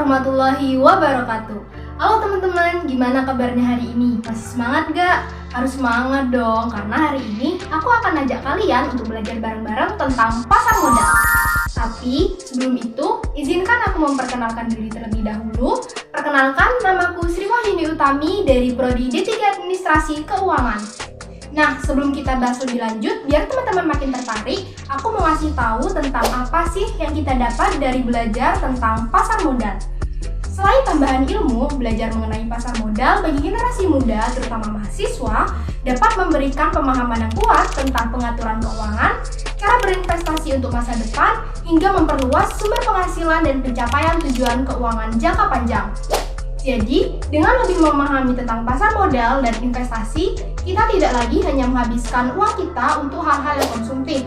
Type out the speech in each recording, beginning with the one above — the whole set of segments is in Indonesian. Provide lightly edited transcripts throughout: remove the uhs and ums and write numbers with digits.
warahmatullahi wabarakatuh. Halo teman-teman, gimana kabarnya hari ini? Masih semangat gak? Harus semangat dong, karena hari ini aku akan ajak kalian untuk belajar bareng-bareng tentang pasar modal. Tapi sebelum itu, izinkan aku memperkenalkan diri terlebih dahulu. Perkenalkan, namaku Sri Wahyuni Utami dari Prodi D3 Administrasi Keuangan. Nah, sebelum kita bahas lebih lanjut, biar teman-teman makin tertarik, aku mau ngasih tahu tentang apa sih yang kita dapat dari belajar tentang pasar modal. Selain tambahan ilmu, belajar mengenai pasar modal bagi generasi muda, terutama mahasiswa, dapat memberikan pemahaman yang kuat tentang pengaturan keuangan, cara berinvestasi untuk masa depan, hingga memperluas sumber penghasilan dan pencapaian tujuan keuangan jangka panjang. Jadi, dengan lebih memahami tentang pasar modal dan investasi, kita tidak lagi hanya menghabiskan uang kita untuk hal-hal yang konsumtif,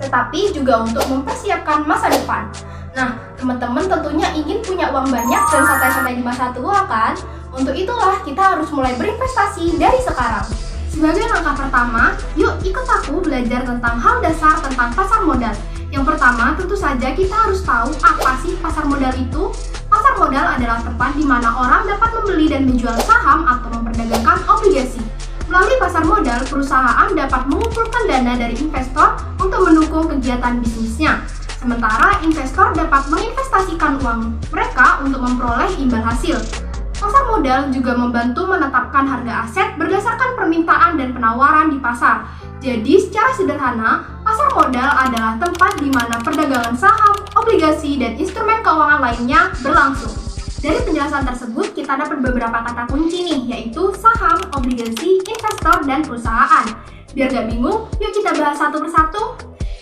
tetapi juga untuk mempersiapkan masa depan. Nah, teman-teman tentunya ingin punya uang banyak dan santai-santai di masa tua kan? Untuk itulah kita harus mulai berinvestasi dari sekarang. Sebagai langkah pertama, yuk ikut aku belajar tentang hal dasar tentang pasar modal. Yang pertama, tentu saja kita harus tahu apa sih pasar modal itu. Pasar modal adalah tempat di mana orang dapat membeli dan menjual saham atau memperdagangkan obligasi. Melalui pasar modal, perusahaan dapat mengumpulkan dana dari investor untuk mendukung kegiatan bisnisnya. Sementara investor dapat menginvestasikan uang mereka untuk memperoleh imbal hasil. Pasar modal juga membantu menetapkan harga aset berdasarkan permintaan dan penawaran di pasar. Jadi, secara sederhana, pasar modal adalah tempat di mana perdagangan saham, obligasi, dan instrumen keuangan lainnya berlangsung. Dari penjelasan tersebut, kita dapat beberapa kata kunci nih, yaitu saham, obligasi, investor, dan perusahaan. Biar gak bingung, yuk kita bahas satu persatu.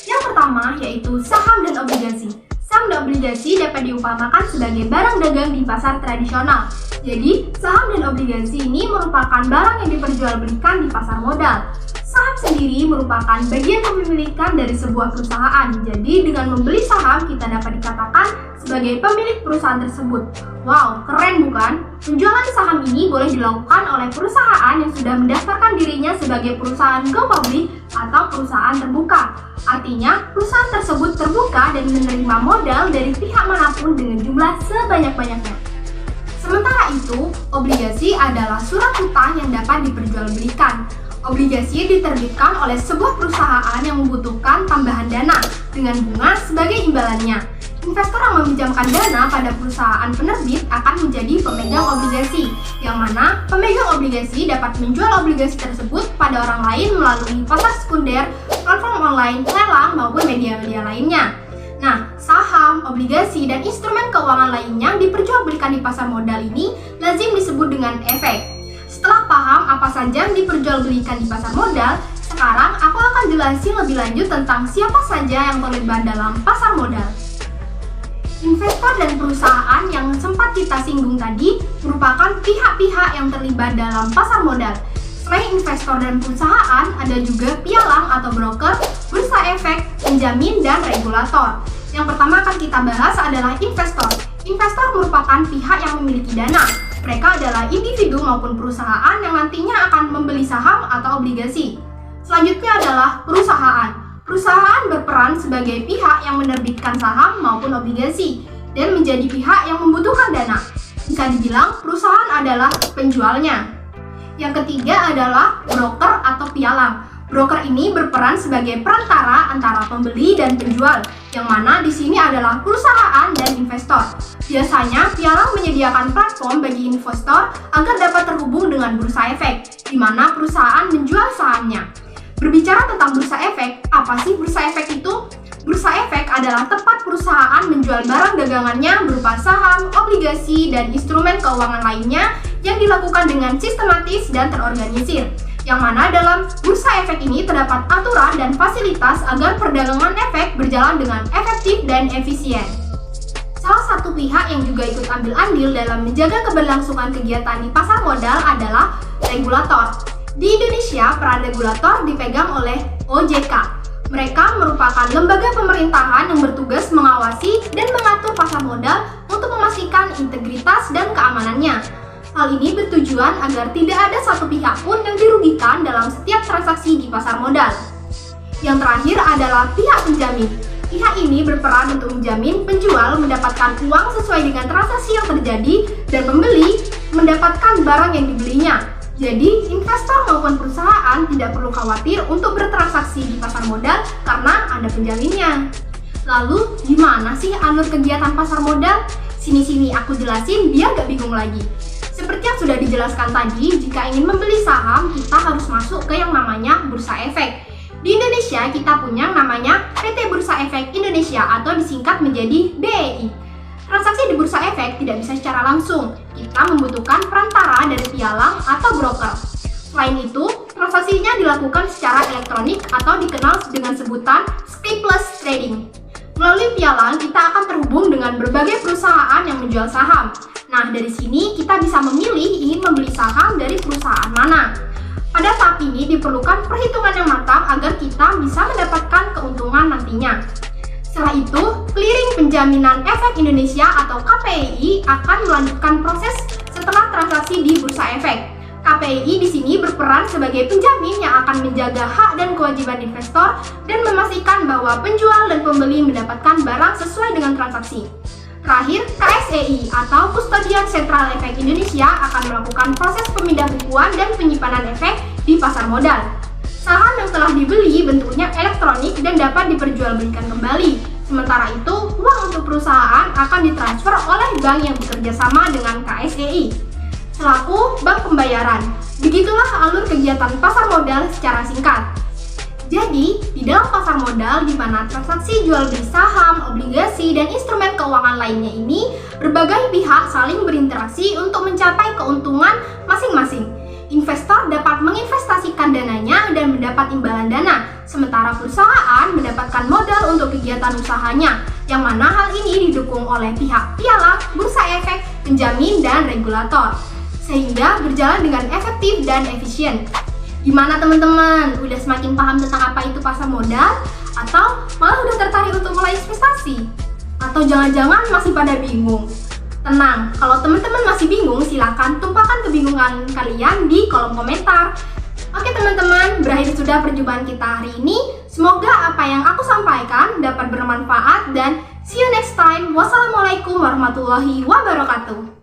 Yang pertama, yaitu saham dan obligasi. Saham dan obligasi dapat diumpamakan sebagai barang dagang di pasar tradisional. Jadi, saham dan obligasi ini merupakan barang yang diperjualbelikan di pasar modal. Saham sendiri merupakan bagian kepemilikan dari sebuah perusahaan. Jadi, dengan membeli saham, kita dapat dikatakan sebagai pemilik perusahaan tersebut. Wow, keren bukan? Penjualan saham ini boleh dilakukan oleh perusahaan yang sudah mendaftarkan dirinya sebagai perusahaan go public atau perusahaan terbuka. Artinya, perusahaan tersebut terbuka dan menerima modal dari pihak manapun dengan jumlah sebanyak-banyaknya. Sementara itu, obligasi adalah surat hutang yang dapat diperjualbelikan. Obligasi diterbitkan oleh sebuah perusahaan yang membutuhkan tambahan dana dengan bunga sebagai imbalannya. Investor yang meminjamkan dana pada perusahaan penerbit akan menjadi pemegang obligasi, yang mana pemegang obligasi dapat menjual obligasi tersebut pada orang lain melalui pasar sekunder, platform online, lelang, maupun media-media lainnya. Nah, saham, obligasi, dan instrumen keuangan lainnya yang diperjualbelikan di pasar modal ini lazim disebut dengan efek. Setelah paham apa saja yang diperjualbelikan di pasar modal, sekarang aku akan jelasin lebih lanjut tentang siapa saja yang terlibat dalam pasar modal. Investor dan perusahaan yang sempat kita singgung tadi merupakan pihak-pihak yang terlibat dalam pasar modal. Selain investor dan perusahaan, ada juga pialang atau broker, bursa efek, penjamin, dan regulator. Yang pertama akan kita bahas adalah investor. Investor merupakan pihak yang memiliki dana. Mereka adalah individu maupun perusahaan yang nantinya akan membeli saham atau obligasi. Selanjutnya adalah perusahaan. Perusahaan berperan sebagai pihak yang menerbitkan saham maupun obligasi dan menjadi pihak yang membutuhkan dana. Bisa dibilang perusahaan adalah penjualnya. Yang ketiga adalah broker atau pialang. Broker ini berperan sebagai perantara antara pembeli dan penjual, yang mana di sini adalah perusahaan dan investor. Biasanya, pialang menyediakan platform bagi investor agar dapat terhubung dengan bursa efek, di mana perusahaan menjual sahamnya. Berbicara tentang bursa efek, apa sih bursa efek itu? Bursa efek adalah tempat perusahaan menjual barang dagangannya berupa saham, obligasi, dan instrumen keuangan lainnya yang dilakukan dengan sistematis dan terorganisir. Yang mana dalam bursa efek ini terdapat aturan dan fasilitas agar perdagangan efek berjalan dengan efektif dan efisien. Salah satu pihak yang juga ikut ambil andil dalam menjaga keberlangsungan kegiatan di pasar modal adalah regulator. Di Indonesia, peran regulator dipegang oleh OJK. Mereka merupakan lembaga pemerintahan yang bertugas mengawasi dan mengatur pasar modal untuk memastikan integritas dan keamanannya. Hal ini bertujuan agar tidak ada satu pihak pun yang dirugikan dalam setiap transaksi di pasar modal. Yang terakhir adalah pihak penjamin. Pihak ini berperan untuk menjamin penjual mendapatkan uang sesuai dengan transaksi yang terjadi dan pembeli mendapatkan barang yang dibelinya. Jadi, investor maupun perusahaan tidak perlu khawatir untuk bertransaksi di pasar modal karena ada penjaminnya. Lalu, gimana sih alur kegiatan pasar modal? Sini aku jelasin biar gak bingung lagi. Seperti yang sudah dijelaskan tadi, jika ingin membeli saham, kita harus masuk ke yang namanya Bursa Efek. Di Indonesia, kita punya namanya PT Bursa Efek Indonesia atau disingkat menjadi BEI. Transaksi di Bursa Efek tidak bisa secara langsung. Kita membutuhkan perantara dari pialang atau broker. Selain itu, transaksinya dilakukan secara elektronik atau dikenal dengan sebutan scriptless trading. Melalui pialang, kita akan terhubung dengan berbagai perusahaan yang menjual saham. Nah, dari sini kita bisa memilih ingin membeli saham dari perusahaan mana. Pada tahap ini diperlukan perhitungan yang matang agar kita bisa mendapatkan keuntungan nantinya. Setelah itu, Clearing Penjaminan Efek Indonesia atau KPEI akan melanjutkan proses setelah transaksi di Bursa Efek. KPEI di sini berperan sebagai penjamin yang akan menjaga hak dan kewajiban investor dan memastikan bahwa penjual dan pembeli mendapatkan barang sesuai dengan transaksi. Terakhir, KSEI atau Kustodian Sentral Efek Indonesia akan melakukan proses pemindah bukuan dan penyimpanan efek di pasar modal. Saham yang telah dibeli bentuknya elektronik dan dapat diperjualbelikan kembali. Sementara itu, uang untuk perusahaan akan ditransfer oleh bank yang bekerja sama dengan KSEI selaku bank pembayaran. Begitulah alur kegiatan pasar modal secara singkat. Jadi, di dalam pasar modal di mana transaksi jual beli saham, obligasi, dan instrumen keuangan lainnya ini, berbagai pihak saling berinteraksi untuk mencapai keuntungan masing-masing. Investor dapat menginvestasikan dananya dan mendapat imbalan dana, sementara perusahaan mendapatkan modal untuk kegiatan usahanya, yang mana hal ini didukung oleh pihak pialang, bursa efek, penjamin, dan regulator, sehingga berjalan dengan efektif dan efisien. Gimana teman-teman? Udah semakin paham tentang apa itu pasar modal? Atau malah udah tertarik untuk mulai investasi? Atau jangan-jangan masih pada bingung? Tenang, kalau teman-teman masih bingung, silakan tumpahkan kebingungan kalian di kolom komentar. Oke teman-teman, berakhir sudah perjumpaan kita hari ini. Semoga apa yang aku sampaikan dapat bermanfaat dan see you next time. Wassalamualaikum warahmatullahi wabarakatuh.